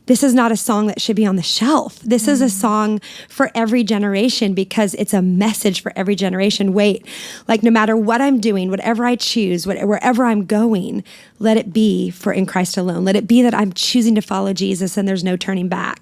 this is not a song that should be on the shelf. This is a song for every generation because it's a message for every generation. Wait, like no matter what I'm doing, whatever I choose, wherever I'm going, let it be for in Christ alone. Let it be that I'm choosing to follow Jesus and there's no turning back.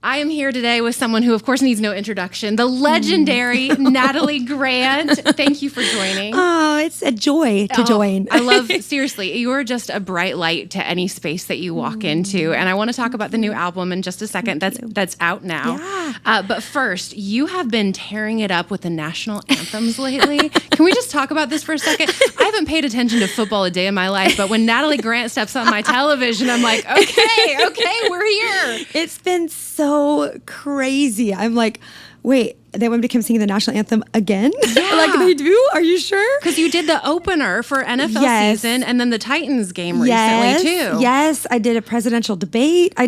I am here today with someone who, of course, needs no introduction, the legendary Natalie Grant. Thank you for joining. Oh, it's a joy to join. I love, seriously, you are just a bright light to any space that you walk into. And I want to talk about the new album in just a second. That's out now. Yeah. But first, you have been tearing it up with the national anthems lately. Can we just talk about this for a second? I haven't paid attention to football a day in my life, but when Natalie Grant steps on my television, I'm like, okay, we're here. It's been so crazy. I'm like, wait, they want me to come sing the national anthem again? Yeah. Like they do? Are you sure? Because you did the opener for NFL season and then the Titans game recently too. Yes, I did a presidential debate. I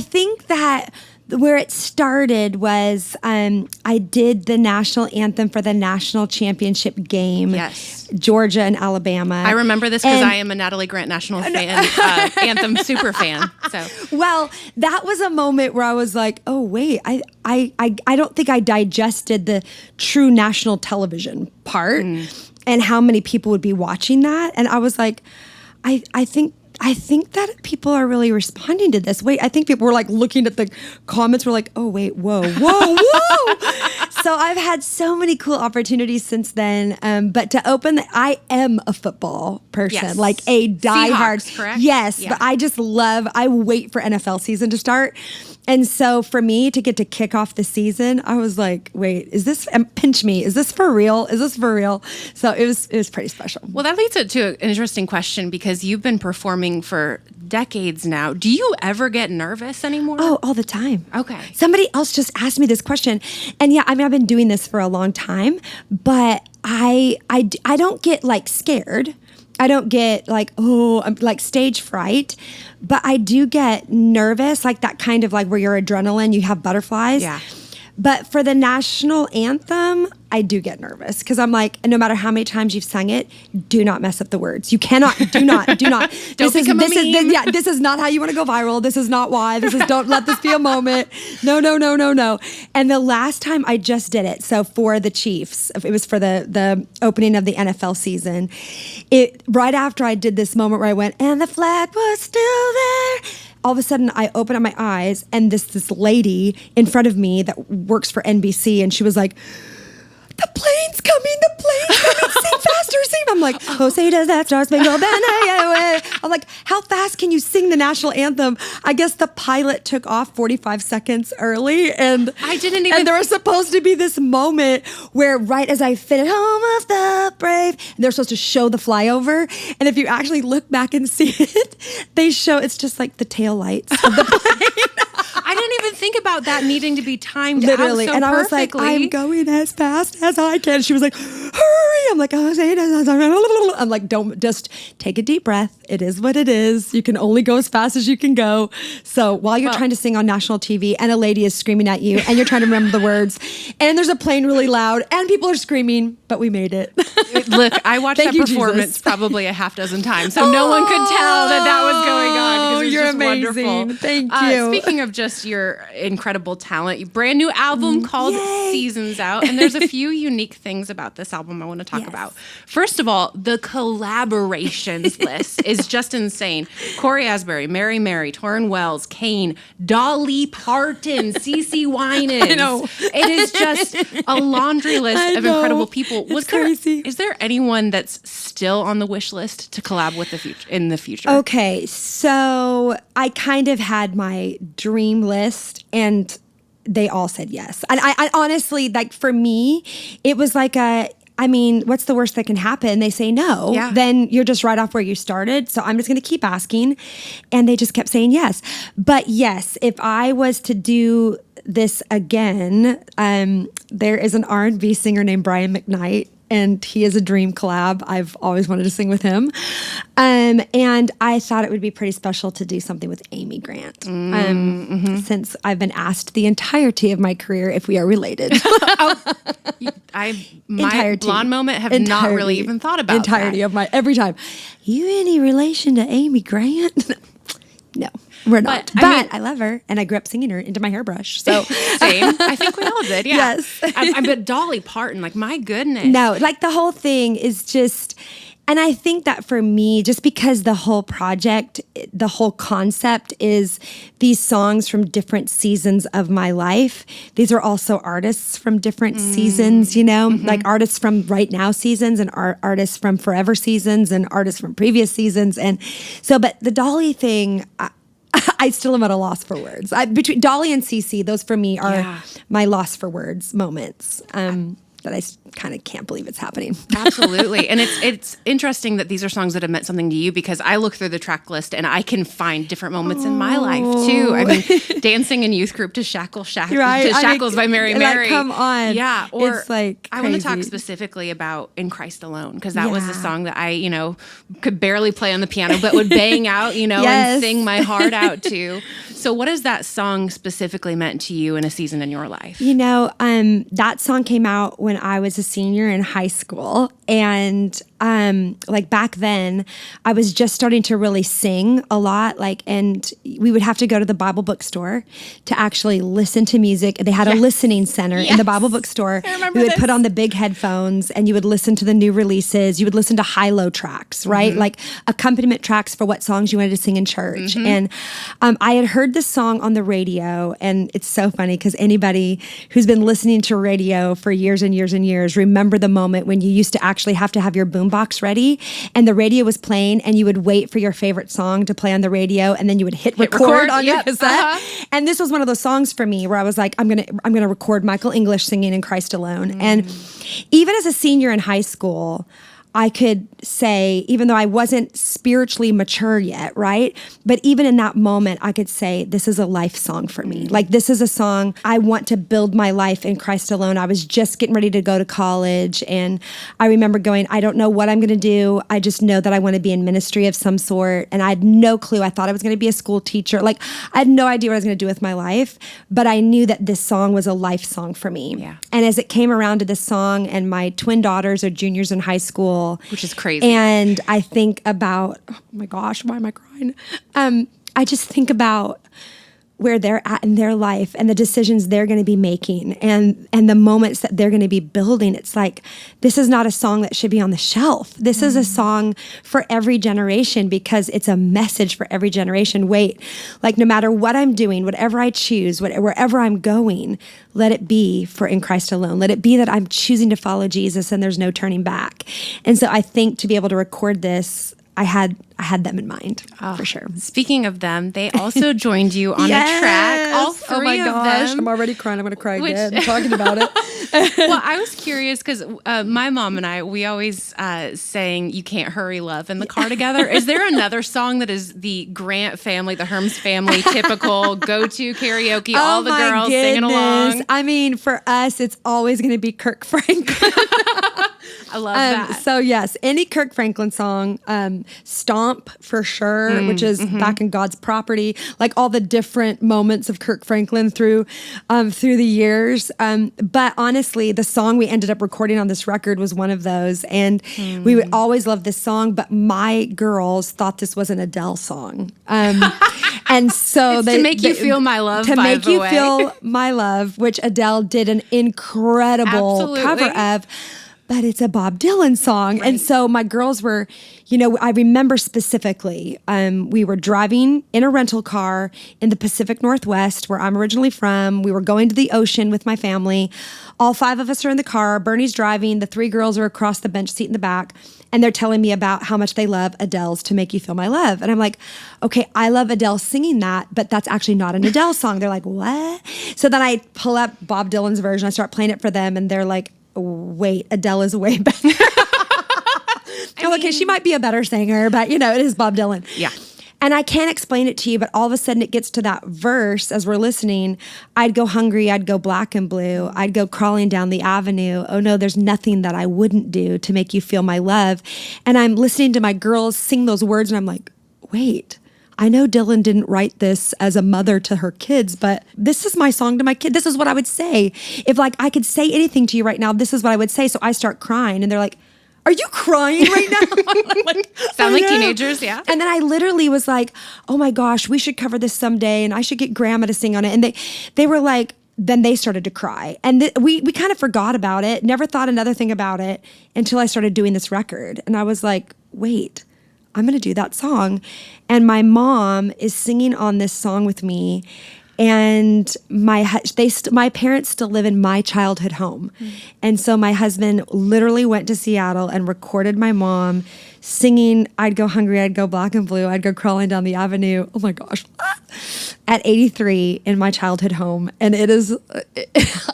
think that where it started was I did the national anthem for the national championship game. Yes. Georgia and Alabama. I remember this because I am a Natalie Grant national fan, anthem super fan. So, well, that was a moment where I was like, oh wait, I don't think I digested the true national television part and how many people would be watching that. And I was like, I think that people are really responding to this. Wait, I think people were like looking at the comments, were like, oh wait, whoa. So I've had so many cool opportunities since then. But to open, I am a football person, like a diehard. Seahawks, correct? Yes, Yeah. but I wait for NFL season to start. And so for me to get to kick off the season, I was like, wait, is this, pinch me, is this for real? Is this for real? So it was pretty special. Well, that leads to an interesting question because you've been performing for decades now. Do you ever get nervous anymore? Oh, all the time. Okay. Somebody else just asked me this question. And yeah, I mean, I've been doing this for a long time, but I don't get like scared. I don't get like, I'm like stage fright, but I do get nervous, like that kind of like where your adrenaline, you have butterflies. Yeah. But for the national anthem, I do get nervous because I'm like, no matter how many times you've sung it, do not mess up the words. You cannot, do not. Don't become a meme. This is not how you want to go viral. This is not why. Don't let this be a moment. No. And the last time I just did it, so for the Chiefs, it was for the opening of the NFL season. Right after I did this moment where I went, and the flag was still there. All of a sudden, I open up my eyes, and this lady in front of me that works for NBC, and she was like, the plane's coming, sing faster, sing. I'm like, oh, say does that Star Spangled Banner. I'm like, how fast can you sing the national anthem? I guess the pilot took off 45 seconds early, and and there was supposed to be this moment where right as I finished, home of the brave, and they're supposed to show the flyover, and if you actually look back and see it, they show, it's just like the tail lights of the plane. I didn't even think about that needing to be timed literally out so and I was perfectly. like, I'm going as fast as I can. She was like, hurry. I'm like, I'm like, don't, just take a deep breath. It is what it is. You can only go as fast as you can go. So while you're trying to sing on national TV and a lady is screaming at you and you're trying to remember the words and there's a plane really loud and people are screaming, but we made it. Look, I watched that performance Jesus. probably a half dozen times, so no one could tell that was going on because it was you're just amazing. wonderful. Thank you. Speaking of just your incredible talent, your brand new album called Seasons out, and there's a few unique things about this album I want to talk about. First of all, the collaborations list is just insane. Corey Asbury, Mary, Torrin Wells, Kane, Dolly Parton, CeCe Winans. I know. It is just a laundry list of incredible people. It's crazy. Is there anyone that's still on the wish list to collab with in the future? Okay, so I kind of had my dream list and they all said yes. And I honestly, like for me, it was like what's the worst that can happen? They say no. Yeah. Then you're just right off where you started. So I'm just going to keep asking. And they just kept saying yes. But yes, if I was to do this again, there is an R&B singer named Brian McKnight and he is a dream collab. I've always wanted to sing with him. And I thought it would be pretty special to do something with Amy Grant, since I've been asked the entirety of my career if we are related. My blonde moment have not really even thought about entirety that. of my every time. You any relation to Amy Grant? No, we're not. But I love her, and I grew up singing her into my hairbrush. So same. I think we all did. Yeah. Yes. But Dolly Parton, like, my goodness. No, like the whole thing is just, and I think that for me, just because the whole project, the whole concept is these songs from different seasons of my life. These are also artists from different seasons, like artists from right now seasons and artists from forever seasons and artists from previous seasons. And so, but the Dolly thing, I still am at a loss for words. Between Dolly and CeCe, those for me are my loss for words moments. That I kind of can't believe it's happening. Absolutely. And it's interesting that these are songs that have meant something to you, because I look through the track list and I can find different moments in my life too. I mean, dancing in youth group to Shackles by Mary Mary. Like, come on. Yeah. Or it's like I want to talk specifically about In Christ Alone, because that was a song that I, could barely play on the piano, but would bang out, and sing my heart out to. So what has that song specifically meant to you in a season in your life? That song came out when I was a senior in high school. And like back then, I was just starting to really sing a lot. And we would have to go to the Bible bookstore to actually listen to music. They had a listening center in the Bible bookstore. I remember we would put on the big headphones and you would listen to the new releases. You would listen to high-low tracks, right? Like accompaniment tracks for what songs you wanted to sing in church. And I had heard this song on the radio, and it's so funny because anybody who's been listening to radio for years and years and years remember the moment when you used to actually have to have your boombox ready and the radio was playing and you would wait for your favorite song to play on the radio and then you would hit record on your cassette. And this was one of those songs for me where I was like, I'm gonna record Michael English singing In Christ Alone. And even as a senior in high school, I could say, even though I wasn't spiritually mature yet, right? But even in that moment, I could say, this is a life song for me. Like, this is a song, I want to build my life in Christ alone. I was just getting ready to go to college. And I remember going, I don't know what I'm going to do. I just know that I want to be in ministry of some sort. And I had no clue. I thought I was going to be a school teacher. Like, I had no idea what I was going to do with my life. But I knew that this song was a life song for me. Yeah. And as it came around to this song, and my twin daughters are juniors in high school, which is crazy. And I think about, oh my gosh, why am I crying? I just think about where they're at in their life and the decisions they're going to be making and the moments that they're going to be building. It's like, this is not a song that should be on the shelf. This is a song for every generation because it's a message for every generation. Wait, like no matter what I'm doing, whatever I choose, wherever I'm going, let it be for In Christ alone. Let it be that I'm choosing to follow Jesus and there's no turning back. And so I think to be able to record this, I had them in mind, for sure. Speaking of them, they also joined you on the track. All three oh my of gosh, them. I'm already crying. I'm going to cry again talking about it. Well, I was curious because my mom and I, we always sang You Can't Hurry Love in the car together. Is there another song that is the Grant family, the Herms family, typical go-to karaoke, all the girls singing along? I mean, for us, it's always going to be Kirk Franklin. I love that. So yes, any Kirk Franklin song, Stomp for sure, which is Back in God's Property, like all the different moments of Kirk Franklin through the years. But honestly, the song we ended up recording on this record was one of those. And we would always love this song, but my girls thought this was an Adele song. And so to make you feel my love, to make you feel my love, which Adele did an incredible cover of. But it's a Bob Dylan song. Right. And so my girls were, I remember specifically, we were driving in a rental car in the Pacific Northwest, where I'm originally from. We were going to the ocean with my family. All 5 of us are in the car. Bernie's driving. The 3 girls are across the bench seat in the back. And they're telling me about how much they love Adele's To Make You Feel My Love. And I'm like, okay, I love Adele singing that, but that's actually not an Adele song. They're like, what? So then I pull up Bob Dylan's version. I start playing it for them. And they're like, wait, Adele is way better. Okay, she might be a better singer, but it is Bob Dylan. Yeah. And I can't explain it to you, but all of a sudden it gets to that verse as we're listening. I'd go hungry, I'd go black and blue, I'd go crawling down the avenue. Oh no, there's nothing that I wouldn't do to make you feel my love. And I'm listening to my girls sing those words and I'm like, wait, I know Dylan didn't write this as a mother to her kids, but this is my song to my kid. This is what I would say. If like I could say anything to you right now, this is what I would say. So I start crying and they're like, are you crying right now? Sound like teenagers, yeah. And then I literally was like, oh my gosh, we should cover this someday and I should get grandma to sing on it. And they were like, then they started to cry. And we kind of forgot about it, never thought another thing about it until I started doing this record. And I was like, wait, I'm going to do that song. And my mom is singing on this song with me. And my parents still live in my childhood home. And so my husband literally went to Seattle and recorded my mom singing, I'd go hungry, I'd go black and blue, I'd go crawling down the avenue. Oh my gosh. At 83 in my childhood home. And it is,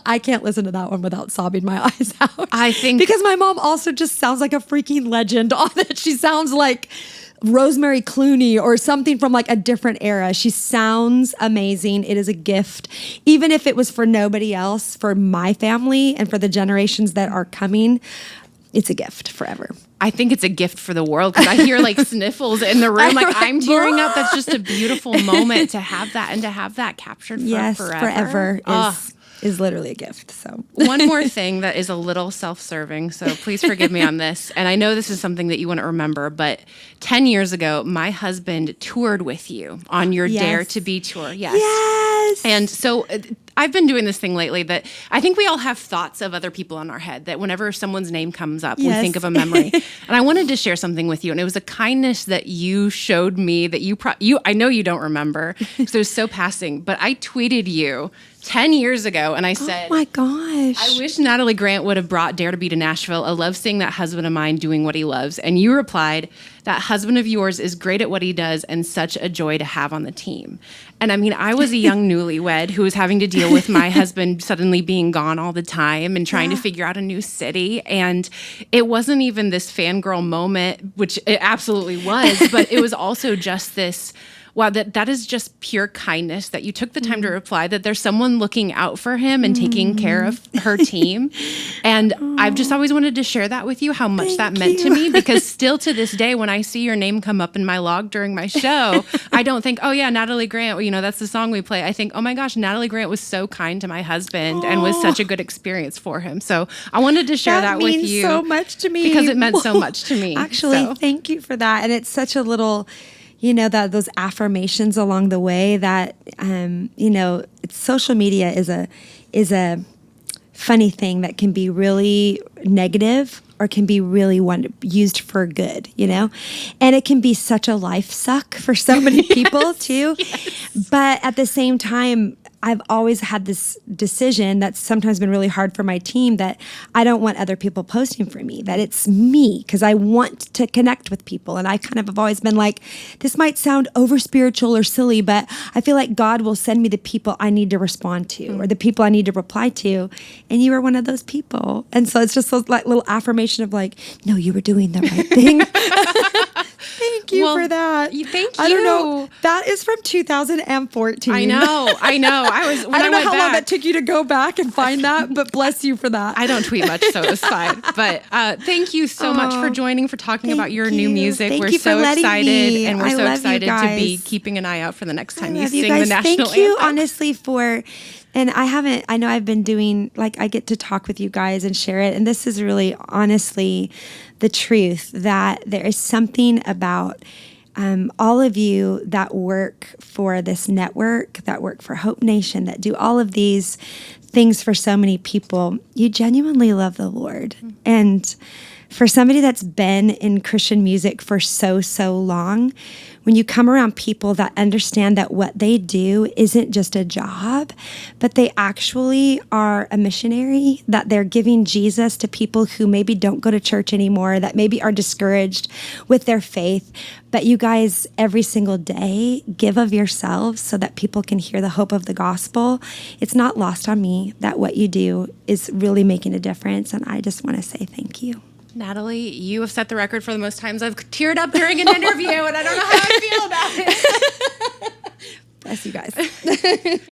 I can't listen to that one without sobbing my eyes out. I think. Because my mom also just sounds like a freaking legend on it. She sounds like Rosemary Clooney or something from like a different era. She sounds amazing. It is a gift. Even if it was for nobody else, for my family and for the generations that are coming, it's a gift forever. I think it's a gift for the world because I hear like sniffles in the room. Like I'm tearing up. That's just a beautiful moment to have that and to have that captured for forever. Is literally a gift. So one more thing that is a little self-serving, so please forgive me on this. And I know this is something that you want to remember, but 10 years ago, my husband toured with you on your Dare to Be tour. Yes. And so I've been doing this thing lately that I think we all have thoughts of other people in our head that whenever someone's name comes up, we think of a memory. And I wanted to share something with you. And it was a kindness that you showed me that you I know you don't remember because it was so passing, but I tweeted you 10 years ago, and I said, oh my gosh, I wish Natalie Grant would have brought Dare to Be to Nashville. I love seeing that husband of mine doing what he loves. And you replied, that husband of yours is great at what he does and such a joy to have on the team. And I mean, I was a young newlywed who was having to deal with my husband suddenly being gone all the time and trying to figure out a new city. And it wasn't even this fangirl moment, which it absolutely was, but it was also just this, wow, that is just pure kindness that you took the time to reply that there's someone looking out for him and taking care of her team. And I've just always wanted to share that with you, how much that meant to me, because still to this day, when I see your name come up in my log during my show, I don't think, oh yeah, Natalie Grant, that's the song we play. I think, oh my gosh, Natalie Grant was so kind to my husband and was such a good experience for him. So I wanted to share that with you. That means so much to me. Because it meant so much to me. Actually, thank you for that. And it's such a little, that those affirmations along the way that, social media is a funny thing that can be really negative or can be really used for good, and it can be such a life suck for so many people too. Yes. But at the same time, I've always had this decision that's sometimes been really hard for my team that I don't want other people posting for me, that it's me, because I want to connect with people. And I kind of have always been like, this might sound over spiritual or silly, but I feel like God will send me the people I need to respond to or the people I need to reply to. And you are one of those people. And so it's just a like little affirmation of like, no, you were doing the right thing. Thank you for that. Thank you. I don't know. That is from 2014. I know. I don't know how long that took you to go back and find that, but bless you for that. I don't tweet much, so it was fine. But thank you so much for joining, for talking about your new music. We're so excited, and we're so excited to be keeping an eye out for the next time you sing the national anthem. Thank you, honestly, and I know I've been doing, I get to talk with you guys and share it. And this is really honestly the truth, that there is something about all of you that work for this network, that work for Hope Nation, that do all of these things for so many people. You genuinely love the Lord. Mm-hmm. And for somebody that's been in Christian music for so long, when you come around people that understand that what they do isn't just a job, but they actually are a missionary, that they're giving Jesus to people who maybe don't go to church anymore, that maybe are discouraged with their faith. But you guys, every single day, give of yourselves so that people can hear the hope of the gospel. It's not lost on me that what you do is really making a difference. And I just want to say thank you. Natalie, you have set the record for the most times I've teared up during an interview, and I don't know how I feel about it. Bless you guys.